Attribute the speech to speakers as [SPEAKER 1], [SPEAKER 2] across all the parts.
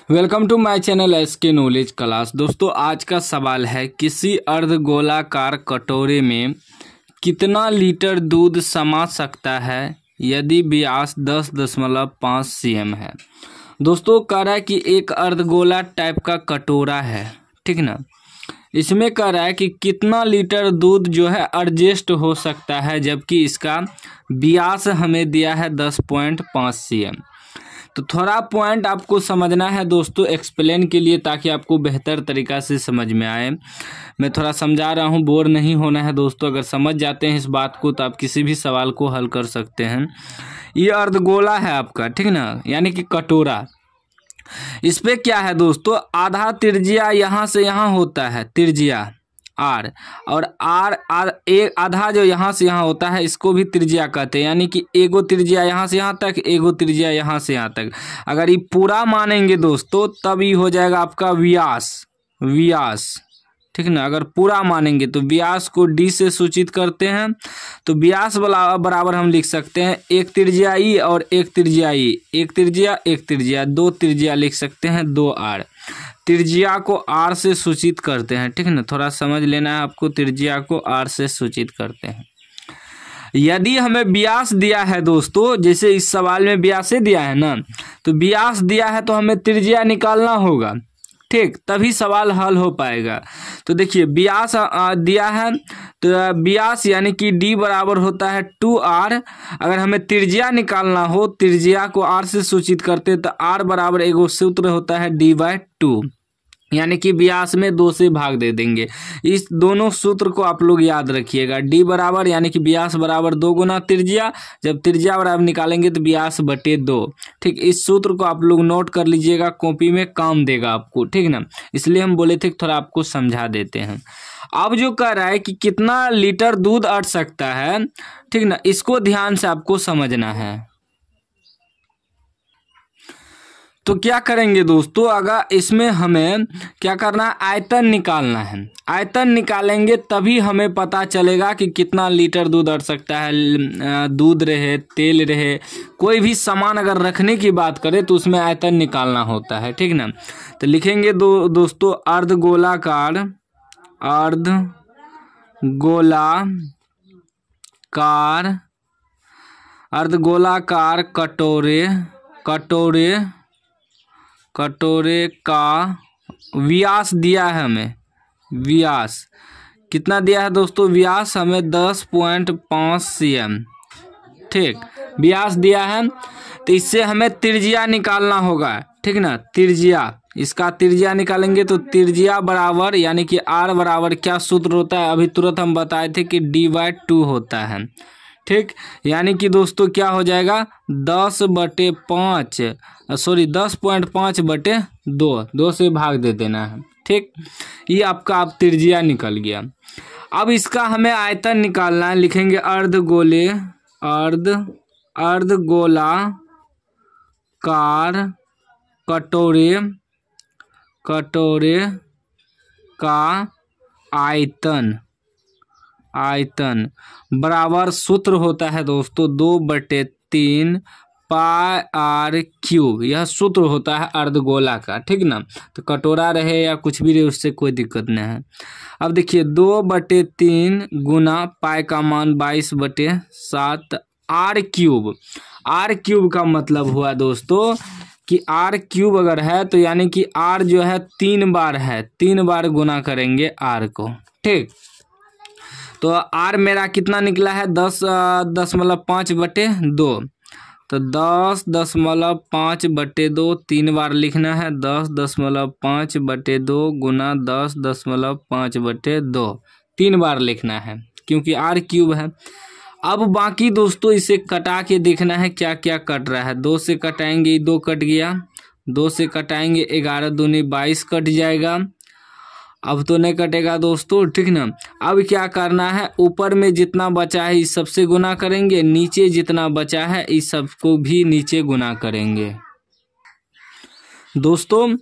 [SPEAKER 1] Welcome to my channel SK knowledge class. दोस्तों आज का सवाल है, किसी अर्धगोलाकार कटोरे में कितना लीटर दूध समा सकता है यदि व्यास 10.5 cm है। दोस्तों कह रहा है कि एक अर्धगोला टाइप का कटोरा है, ठीक ना। इसमें कह रहा है कि कितना लीटर दूध जो है एडजस्ट हो सकता है, जबकि इसका व्यास हमें दिया है 10.5 cm। तो थोड़ा पॉइंट आपको समझना है दोस्तों एक्सप्लेन के लिए, ताकि आपको बेहतर तरीक़ा से समझ में आए। मैं थोड़ा समझा रहा हूँ, बोर नहीं होना है दोस्तों। अगर समझ जाते हैं इस बात को तो आप किसी भी सवाल को हल कर सकते हैं। ये अर्धगोला है आपका, ठीक ना, यानी कि कटोरा। इस पे क्या है दोस्तों, आधा त्रिज्या यहाँ से यहाँ होता है, त्रिज्या आर, और आर एक आधा जो यहाँ से यहाँ होता है इसको भी त्रिज्या कहते हैं। यानी कि एगो त्रिज्या यहाँ से यहाँ तक, एगो त्रिज्या यहाँ से यहाँ तक। अगर ये पूरा मानेंगे दोस्तों तब ये हो जाएगा आपका व्यास, ठीक ना। अगर पूरा मानेंगे तो व्यास को डी से सूचित करते हैं। तो व्यास बराबर हम लिख सकते हैं एक त्रिज्या ई और एक त्रिज्या ई, एक त्रिज्या, दो त्रिज्या लिख सकते हैं, 2r। त्रिज्या को r से सूचित करते हैं, ठीक ना। थोड़ा समझ लेना है आपको, त्रिज्या को r से सूचित करते हैं। यदि हमें व्यास दिया है दोस्तों, जैसे इस सवाल में व्यास दिया है ना, तो व्यास दिया है तो हमें त्रिज्या निकालना होगा, ठीक, तभी सवाल हल हो पाएगा। तो देखिए व्यास दिया है, तो व्यास यानी कि d बराबर होता है 2r। अगर हमें त्रिज्या निकालना हो, त्रिज्या को r से सूचित करते तो r बराबर एगो सूत्र होता है d/2, यानी कि व्यास में 2 से भाग दे देंगे। इस दोनों सूत्र को आप लोग याद रखिएगा। d बराबर यानी कि व्यास बराबर 2 गुना त्रिज्या, जब त्रिज्या बराबर निकालेंगे तो व्यास बटे 2, ठीक। इस सूत्र को आप लोग नोट कर लीजिएगा, कॉपी में काम देगा आपको, ठीक ना। इसलिए हम बोले थे थोड़ा आपको समझा देते हैं। अब जो कह रहा है कि कितना लीटर दूध अट सकता है, ठीक ना, इसको ध्यान से आपको समझना है। तो क्या करेंगे दोस्तों, अगर इसमें हमें क्या करना है, आयतन निकालना है। आयतन निकालेंगे तभी हमें पता चलेगा कि कितना लीटर दूध अट सकता है। दूध रहे, तेल रहे, कोई भी सामान अगर रखने की बात करें तो उसमें आयतन निकालना होता है, ठीक ना। तो लिखेंगे दोस्तों अर्धगोलाकार कटोरे का व्यास दिया है हमें। व्यास कितना दिया है दोस्तों, व्यास हमें 10.5 cm, ठीक, व्यास दिया है। तो इससे हमें त्रिज्या निकालना होगा, ठीक ना। त्रिज्या, इसका त्रिज्या निकालेंगे तो त्रिज्या बराबर यानी कि r बराबर क्या सूत्र होता है, अभी तुरंत हम बताए थे कि d/2 होता है, ठीक। यानी कि दोस्तों क्या हो जाएगा, 10.5/2 से भाग दे देना है, ठीक। ये आपका अब त्रिज्या निकल गया। अब इसका हमें आयतन निकालना है। लिखेंगे अर्धगोलाकार कटोरे का आयतन बराबर सूत्र होता है दोस्तों 2/3 πr³। यह सूत्र होता है अर्धगोला का, ठीक ना। तो कटोरा रहे या कुछ भी रहे उससे कोई दिक्कत नहीं है। अब देखिए 2/3 गुना पाई का मान 22/7 r³ r³ का मतलब हुआ दोस्तों कि r³ अगर है तो यानी कि r जो है 3 बार है, 3 बार गुना करेंगे r को, ठीक। तो r मेरा कितना निकला है, 10.5/2। तो 10.5/2 3 बार लिखना है, 10.5/2 गुना 10.5/2 3 बार लिखना है, क्योंकि r³ है। अब बाकी दोस्तों इसे कटा के देखना है क्या क्या कट रहा है। 2 से कटाएंगे, 2 कट गया, 2 से कटाएंगे 11 दूनी 22 कट जाएगा। अब तो नहीं कटेगा दोस्तों, ठीक ना। अब क्या करना है, ऊपर में जितना बचा है इस सबसे गुना करेंगे, नीचे जितना बचा है इस सबको भी नीचे गुना करेंगे दोस्तों।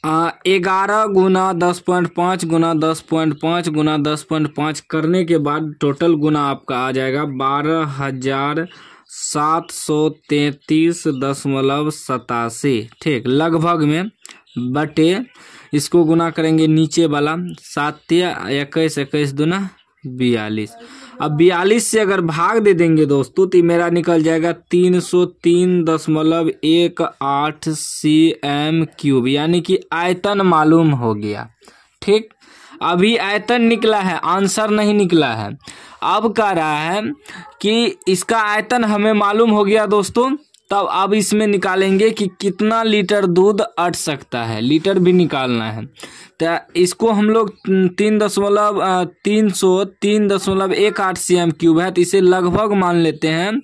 [SPEAKER 1] 11 गुना 10.5 गुना 10.5 गुना 10.5 करने के बाद टोटल गुना आपका आ जाएगा 12,000 733.87, ठीक, लगभग में बटे इसको गुना करेंगे नीचे वाला 7 या 21, 21 दूना 42। अब 42 से अगर भाग दे देंगे दोस्तों तो मेरा निकल जाएगा 303.18 cm3, यानी कि आयतन मालूम हो गया। ठीक, अभी आयतन निकला है, आंसर नहीं निकला है। अब कह रहा है कि इसका आयतन हमें मालूम हो गया दोस्तों, तब अब इसमें निकालेंगे कि कितना लीटर दूध अट सकता है, लीटर भी निकालना है। तो इसको हम लोग 3.18 cm3 है, तो इसे लगभग मान लेते हैं,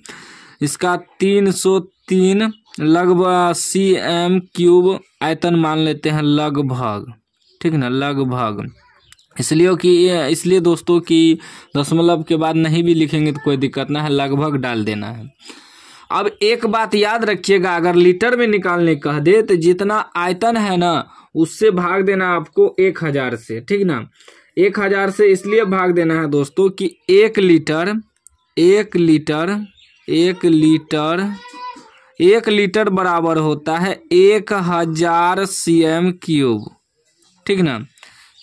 [SPEAKER 1] इसका 303 लगभग cm3 आयतन मान लेते हैं लगभग, ठीक ना, लगभग। इसलिए दोस्तों कि दशमलव के बाद नहीं भी लिखेंगे तो कोई दिक्कत ना है, लगभग डाल देना है। अब एक बात याद रखिएगा, अगर लीटर में निकालने कह दे तो जितना आयतन है ना उससे भाग देना आपको 1000 से, ठीक ना। 1000 से इसलिए भाग देना है दोस्तों कि 1 लीटर बराबर होता है 1000 cm3, ठीक ना।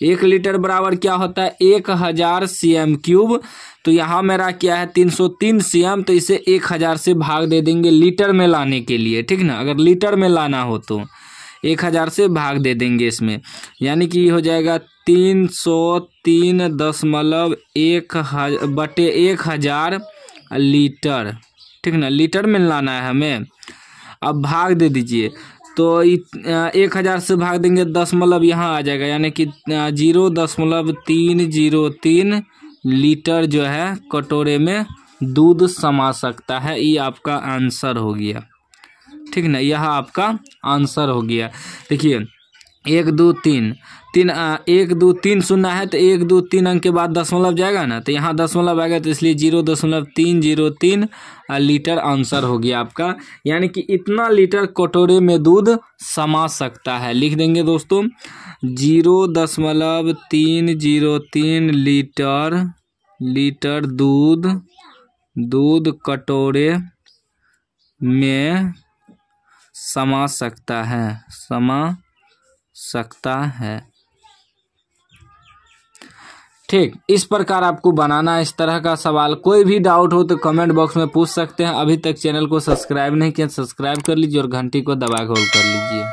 [SPEAKER 1] 1 लीटर बराबर क्या होता है 1000 cm3। तो यहाँ मेरा क्या है 303 cm, तो इसे 1000 से भाग दे देंगे लीटर में लाने के लिए, ठीक ना। अगर लीटर में लाना हो तो 1000 से भाग दे देंगे इसमें, यानी कि हो जाएगा 303.1/1000 लीटर, ठीक ना। लीटर में लाना है हमें। अब भाग दे दीजिए, तो 1000 से भाग देंगे, दशमलव यहाँ आ जाएगा, यानी कि 0.303 लीटर जो है कटोरे में दूध समा सकता है। ये आपका आंसर हो गया, ठीक ना, यह आपका आंसर हो गया। देखिए 1 2 3 1 2 3 सुनना है तो 1 2 3 अंक के बाद दशमलव जाएगा ना, तो यहाँ दशमलव आएगा, तो इसलिए 0.303 लीटर आंसर हो गया आपका। यानी कि इतना लीटर कटोरे में दूध समा सकता है। लिख देंगे दोस्तों 0.303 लीटर दूध कटोरे में समा सकता है। ठीक, इस प्रकार आपको बनाना है इस तरह का सवाल। कोई भी डाउट हो तो कमेंट बॉक्स में पूछ सकते हैं। अभी तक चैनल को सब्सक्राइब नहीं किया, सब्सक्राइब कर लीजिए और घंटी को दबा के होल्ड कर लीजिए।